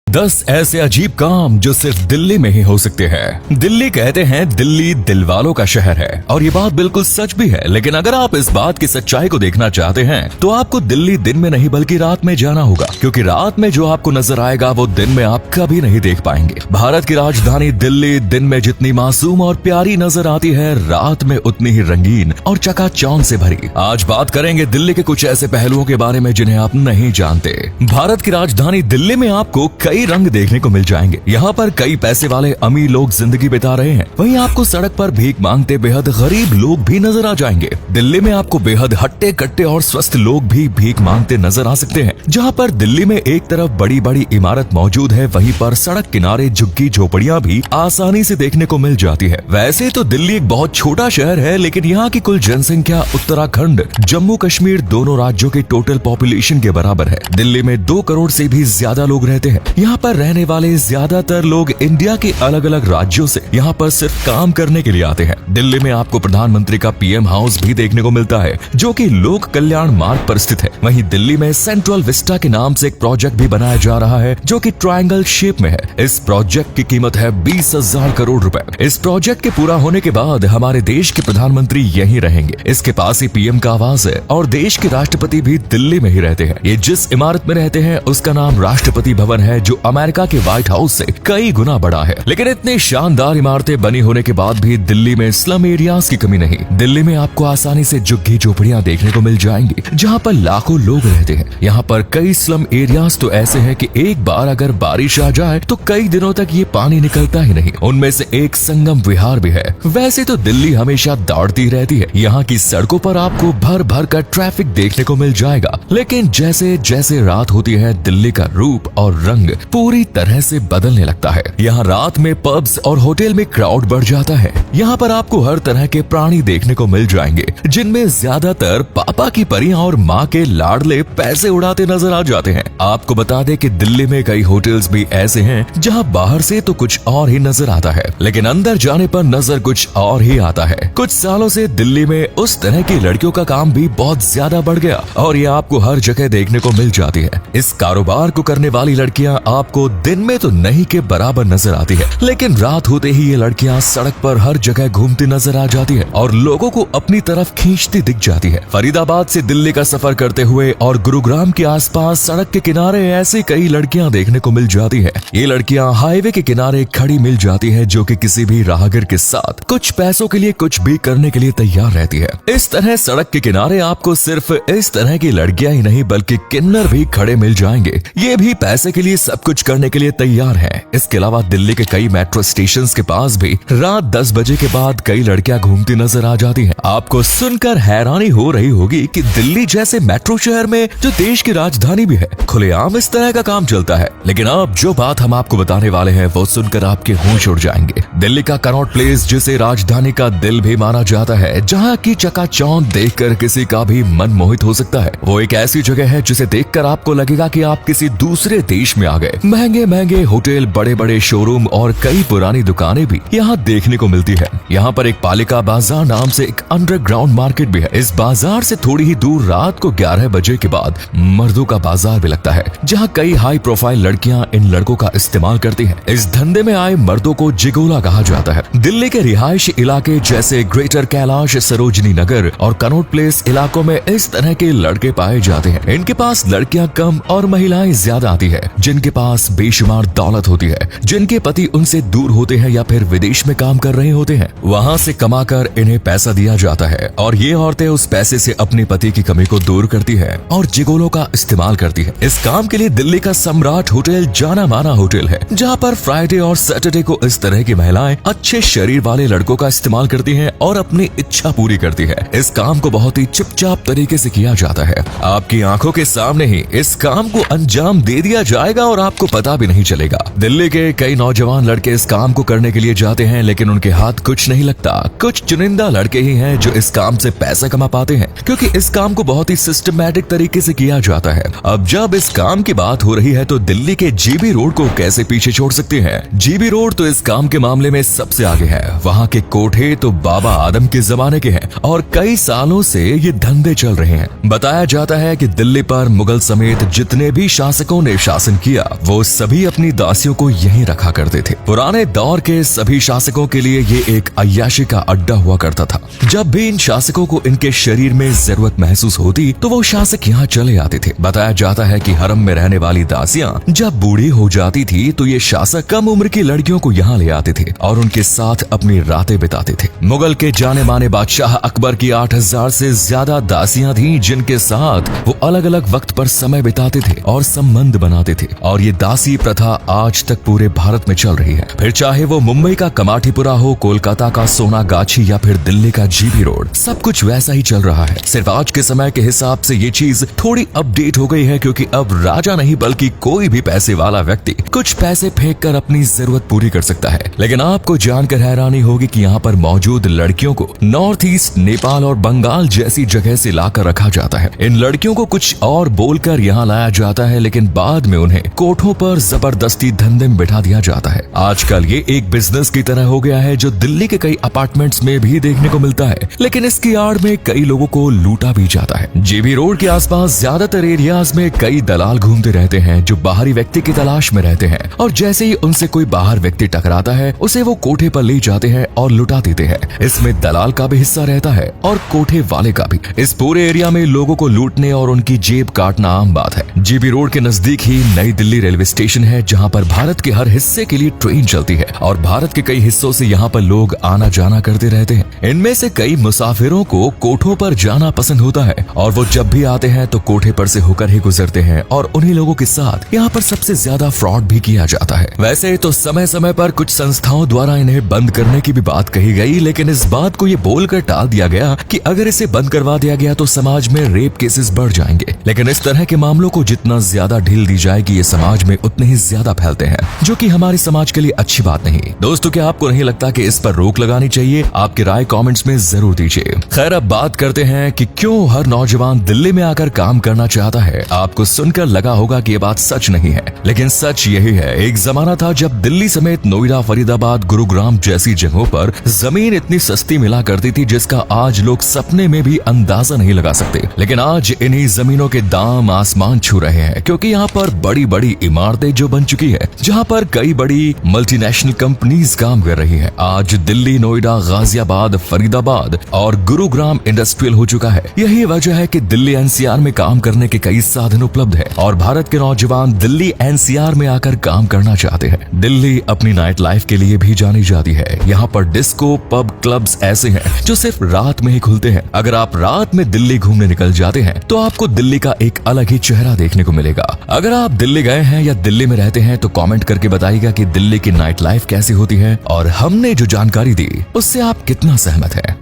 10 ऐसे अजीब काम जो सिर्फ दिल्ली में ही हो सकते हैं। दिल्ली कहते हैं दिल्ली दिल वालों का शहर है और ये बात बिल्कुल सच भी है। लेकिन अगर आप इस बात की सच्चाई को देखना चाहते हैं तो आपको दिल्ली दिन में नहीं बल्कि रात में जाना होगा, क्योंकि रात में जो आपको नजर आएगा वो दिन में आप कभी नहीं देख पाएंगे। भारत की राजधानी दिल्ली दिन में जितनी मासूम और प्यारी नजर आती है, रात में उतनी ही रंगीन और चकाचौंध से भरी। आज बात करेंगे दिल्ली के कुछ ऐसे पहलुओं के बारे में जिन्हें आप नहीं जानते। भारत की राजधानी दिल्ली में आपको कई रंग देखने को मिल जाएंगे। यहाँ पर कई पैसे वाले अमीर लोग जिंदगी बिता रहे हैं, वहीं आपको सड़क पर भीख मांगते बेहद गरीब लोग भी नजर आ जाएंगे। दिल्ली में आपको बेहद हट्टे कट्टे और स्वस्थ लोग भी भीख मांगते नजर आ सकते हैं। जहाँ पर दिल्ली में एक तरफ बड़ी बड़ी इमारत मौजूद है, वहीं पर सड़क किनारे झुग्गी झोपड़ियाँ भी आसानी से देखने को मिल जाती है। वैसे तो दिल्ली एक बहुत छोटा शहर है, लेकिन यहाँ की कुल जनसंख्या उत्तराखंड जम्मू कश्मीर दोनों राज्यों के टोटल पॉपुलेशन के बराबर है। दिल्ली में 2 करोड़ से भी ज्यादा लोग रहते हैं। यहाँ पर रहने वाले ज्यादातर लोग इंडिया के अलग अलग राज्यों से यहाँ पर सिर्फ काम करने के लिए आते हैं। दिल्ली में आपको प्रधानमंत्री का पीएम हाउस भी देखने को मिलता है, जो कि लोक कल्याण मार्ग पर स्थित है। वहीं दिल्ली में सेंट्रल विस्टा के नाम से एक प्रोजेक्ट भी बनाया जा रहा है, जो कि ट्रायंगल शेप में है। इस प्रोजेक्ट की कीमत है 20,000 करोड़ रुपए। इस प्रोजेक्ट के पूरा होने के बाद हमारे देश के प्रधानमंत्री यहीं रहेंगे। इसके पास ही पीएम का आवास है और देश के राष्ट्रपति भी दिल्ली में ही रहते हैं। ये जिस इमारत में रहते हैं उसका नाम राष्ट्रपति भवन है, जो अमेरिका के व्हाइट हाउस से कई गुना बड़ा है। लेकिन इतनी शानदार इमारतें बनी होने के बाद भी दिल्ली में स्लम एरियाज की कमी नहीं। दिल्ली में आपको आसानी से झुग्गी झोपड़ियां देखने को मिल जाएंगी, जहां पर लाखों लोग रहते हैं। यहाँ पर कई स्लम एरियाज तो ऐसे हैं कि एक बार अगर बारिश आ जाए तो कई दिनों तक ये पानी निकलता ही नहीं। उनमें से एक संगम विहार भी है। वैसे तो दिल्ली हमेशा दौड़ती रहती है। यहाँ की सड़कों पर आपको भर भर कर ट्रैफिक देखने को मिल जाएगा, लेकिन जैसे जैसे रात होती है दिल्ली का रूप और रंग पूरी तरह से बदलने लगता है। यहाँ रात में पब्स और होटल में क्राउड बढ़ जाता है। यहाँ पर आपको हर तरह के प्राणी देखने को मिल जाएंगे, जिनमें ज्यादातर पापा की परियां और माँ के लाडले पैसे उड़ाते नजर आ जाते हैं। आपको बता दें कि दिल्ली में कई होटल्स भी ऐसे हैं जहाँ बाहर से तो कुछ और ही नजर आता है, लेकिन अंदर जाने पर नजर कुछ और ही आता है। कुछ सालों से दिल्ली में उस तरह की लड़कियों का काम भी बहुत ज्यादा बढ़ गया और ये आपको हर जगह देखने को मिल जाती है। इस कारोबार को करने वाली लड़कियां आपको दिन में तो नहीं के बराबर नजर आती है, लेकिन रात होते ही ये लड़कियां सड़क पर हर जगह घूमती नजर आ जाती है और लोगों को अपनी तरफ खींचती दिख जाती है। फरीदाबाद से दिल्ली का सफर करते हुए और गुरुग्राम के आसपास सड़क के किनारे ऐसी कई लड़कियां देखने को मिल जाती है। ये लड़कियां हाईवे के किनारे खड़ी मिल जाती है, जो कि किसी भी राहगीर के साथ कुछ पैसों के लिए कुछ भी करने के लिए तैयार रहती है। इस तरह सड़क के किनारे आपको सिर्फ इस तरह की लड़कियां ही नहीं बल्कि किन्नर भी खड़े मिल जाएंगे। ये भी पैसे के लिए सब कुछ करने के लिए तैयार है। इसके अलावा दिल्ली के कई मेट्रो स्टेशन के पास भी रात 10 बजे के बाद कई लड़कियां घूमती नजर आ जाती हैं। आपको सुनकर हैरानी हो रही होगी कि दिल्ली जैसे मेट्रो शहर में, जो देश की राजधानी भी है, खुलेआम इस तरह का काम चलता है। लेकिन अब जो बात हम आपको बताने वाले हैं वो सुनकर आपके होश उड़ जाएंगे। दिल्ली का कनॉट प्लेस, जिसे राजधानी का दिल भी माना जाता है, जहाँ की चकाचौंध देखकर किसी का भी मन मोहित हो सकता है। वो एक ऐसी जगह है जिसे देखकर आपको लगेगा कि आप किसी दूसरे देश में आ गए। महंगे महंगे होटल, बड़े बड़े शोरूम और कई पुरानी दुकानें भी यहाँ देखने को मिलती है। यहाँ पर एक पालिका बाजार नाम से एक अंडरग्राउंड मार्केट भी है। इस बाजार से थोड़ी ही दूर रात को 11 बजे के बाद मर्दों का बाजार भी लगता है, जहाँ कई हाई प्रोफाइल लड़कियाँ इन लड़कों का इस्तेमाल करती हैं। इस धंधे में आए मर्दों को जिगोला कहा जाता है। दिल्ली के रिहायशी इलाके जैसे ग्रेटर कैलाश, सरोजनी नगर और कनॉट प्लेस इलाकों में इस तरह के लड़के पाए जाते हैं। इनके पास लड़कियां कम और महिलाएं ज्यादा आती है, जिनके पास बेशुमार दौलत होती है, जिनके पति उनसे दूर होते हैं या फिर विदेश में काम कर रहे होते हैं। वहाँ से कमाकर इन्हें पैसा दिया जाता है और ये औरतें उस पैसे से अपने पति की कमी को दूर करती है और जिगोलों का इस्तेमाल करती है। इस काम के लिए दिल्ली का सम्राट होटल जाना माना होटल है, जहाँ पर फ्राइडे और सैटरडे को इस तरह की महिलाएं अच्छे शरीर वाले लड़कों का इस्तेमाल करती हैं और अपनी इच्छा पूरी करती है। इस काम को बहुत ही चुपचाप तरीके से किया जाता है। आपकी आंखों के सामने ही इस काम को अंजाम दे दिया जाएगा और आपको पता भी नहीं चलेगा। दिल्ली के कई नौजवान लड़के इस काम को करने के लिए जाते हैं, लेकिन उनके हाथ कुछ नहीं लगता। कुछ चुनिंदा लड़के ही हैं जो इस काम से पैसा कमा पाते हैं, क्योंकि इस काम को बहुत ही सिस्टमैटिक तरीके से किया जाता है। अब जब इस काम की बात हो रही है तो दिल्ली के जीबी रोड को कैसे पीछे छोड़ सकते हैं। जीबी रोड तो इस काम के मामले में सबसे आगे है। वहाँ के कोठे तो बाबा आदम के जमाने के हैं और कई सालों से ये धंधे चल रहे हैं। बताया जाता है कि दिल्ली पर मुगल समेत जितने भी शासकों ने शासन किया, वो सभी अपनी दासियों को यहीं रखा करते थे। पुराने दौर के सभी शासकों के लिए ये एक अय्याशी का अड्डा हुआ करता था। जब भी इन शासकों को इनके शरीर में जरूरत महसूस होती तो वो शासक यहाँ चले आते थे। बताया जाता है कि हरम में रहने वाली दासियां जब बूढ़ी हो जाती थी तो ये शासक कम उम्र की लड़कियों को यहाँ ले आते थे और उनके साथ अपनी रातें बिताते थे। मुगल के जाने माने बादशाह अकबर की 8000 से ज्यादा दासियां थीं जिनके साथ वो अलग अलग वक्त पर समय बिताते थे और संबंध बनाते थे। और ये दासी प्रथा आज तक पूरे भारत में चल रही है। फिर चाहे वो मुंबई का कमाठीपुरा हो, कोलकाता का सोनागाछी या फिर दिल्ली का जीबी रोड, सब कुछ वैसा ही चल रहा है। सिर्फ आज के समय के हिसाब से ये चीज थोड़ी अपडेट हो गई है, क्योंकि अब राजा नहीं बल्कि कोई भी पैसे वाला व्यक्ति कुछ पैसे फेंक कर अपनी जरूरत पूरी कर सकता है। लेकिन आपको जानकर हैरानी होगी कि यहाँ पर मौजूद लड़कियों को नॉर्थ ईस्ट, नेपाल और बंगाल जैसी जगह से लाकर रखा जाता है। इन लड़कियों को कुछ और बोलकर यहाँ लाया जाता है, लेकिन बाद में उन्हें कोठों पर जबरदस्ती धंधे में बिठा दिया जाता है। आजकल ये एक बिजनेस की तरह हो गया है जो दिल्ली के कई अपार्टमेंट्स में भी देखने को मिलता है। लेकिन इसकी आड़ में कई लोगों को लूटा भी जाता है। जीबी रोड के आसपास ज्यादातर एरियाज में कई दलाल घूमते रहते हैं जो बाहरी व्यक्ति की तलाश में रहते हैं, और जैसे ही उनसे कोई बाहर व्यक्ति टकराता है उसे वो कोठे पर ले जाते हैं और लुटा देते हैं। इसमें दलाल का भी हिस्सा रहता है और कोठे वाले का भी। इस पूरे एरिया में लोगों को लूटने और उनकी जेब काटना आम बात है। जीबी रोड के नजदीक ही नई दिल्ली रेलवे स्टेशन है, जहाँ पर भारत के हर हिस्से के लिए ट्रेन चलती है और भारत के कई हिस्सों से यहाँ पर लोग आना जाना करते रहते हैं। इनमें से कई मुसाफिरों को कोठों पर जाना पसंद होता है और वो जब भी आते हैं तो कोठे पर से होकर ही गुजरते हैं, और उन्हीं लोगों के साथ यहाँ पर सबसे ज्यादा फ्रॉड भी किया जाता है। वैसे तो समय समय पर कुछ संस्थाओं द्वारा इन्हें बंद करने की भी बात कही गई, लेकिन इस बात को ये बोलकर टाल दिया गया कि अगर इसे बंद करवा दिया गया तो समाज में रेप केसेस बढ़ जाएंगे। लेकिन इस तरह के मामलों को जितना ज्यादा ढील दी जाएगी ये समाज में उतने ही ज्यादा फैलते हैं, जो कि हमारे समाज के लिए अच्छी बात नहीं। दोस्तों, क्या आपको नहीं लगता कि इस पर रोक लगानी चाहिए? आपकी राय कमेंट्स में जरूर दीजिए। खैर, अब बात करते हैं कि क्यों हर नौजवान दिल्ली में आकर काम करना चाहता है। आपको सुनकर लगा होगा कि ये बात सच नहीं है, लेकिन सच यही है। एक जमाना था जब दिल्ली समेत नोएडा, फरीदाबाद, गुरुग्राम जैसी जगहों पर जमीन इतनी सस्ती मिला करती थी जिसका आज लोग सपने में भी अंदाजा नहीं लगा सकते। लेकिन आज इन्हीं जमीनों के दाम आसमान छू रहे हैं, क्योंकि यहाँ पर बड़ी बड़ी इमारतें जो बन चुकी है, जहाँ पर कई बड़ी मल्टीनेशनल कंपनीज काम कर रही है। आज दिल्ली, नोएडा, गाजियाबाद, फरीदाबाद और गुरुग्राम इंडस्ट्रियल हो चुका है। यही वजह है कि दिल्ली एनसीआर में काम करने के कई साधन उपलब्ध है और भारत के नौजवान दिल्ली एनसीआर में आकर काम करना चाहते हैं। दिल्ली अपनी नाइट लाइफ के लिए भी जानी जाती है। यहाँ पर डिस्को, पब, क्लब्स ऐसे हैं जो सिर्फ रात में ही खुलते हैं। अगर आप रात में दिल्ली घूमने निकल जाते हैं तो आपको दिल्ली का एक अलग ही चेहरा देखने को मिलेगा। अगर आप दिल्ली गए हैं या दिल्ली में रहते हैं तो कमेंट करके बताइएगा कि दिल्ली की नाइट लाइफ कैसी होती है और हमने जो जानकारी दी उससे आप कितना सहमत हैं।